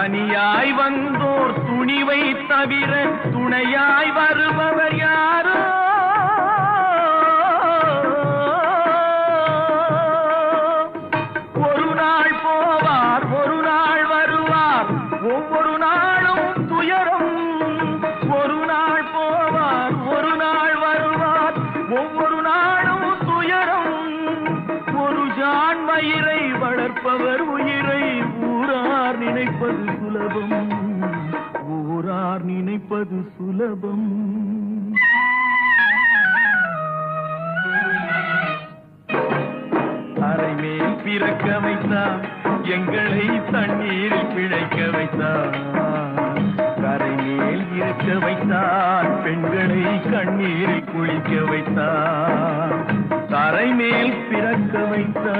தனியாய் வந்தோர் துணிவை தவிர துணையாய் வருபவர் யாரோ? ஒரு நாள் போவார், ஒரு நாள் வருவார், ஒவ்வொரு நாளும் துயரம். ஒரு நாள் போவார், ஒரு நாள் வருவார், ஒவ்வொரு நாளும் துயரம். ஒரு ஜான் மயிரை வளர்ப்பவர் உயிரை ஊரார் நினைப்பது சுலபம், ஊரார் நினைப்பது சுலபம். அரை மேல் பிறக்க வைத்தார், எங்களை தண்ணீரில் பிழைக்க வைத்தார். கரை மேல் இருக்க வைத்தார், பெண்களை கண்ணீரில் குளிக்க வைத்தார். தரை மேல் பிறக்க வைத்தார்.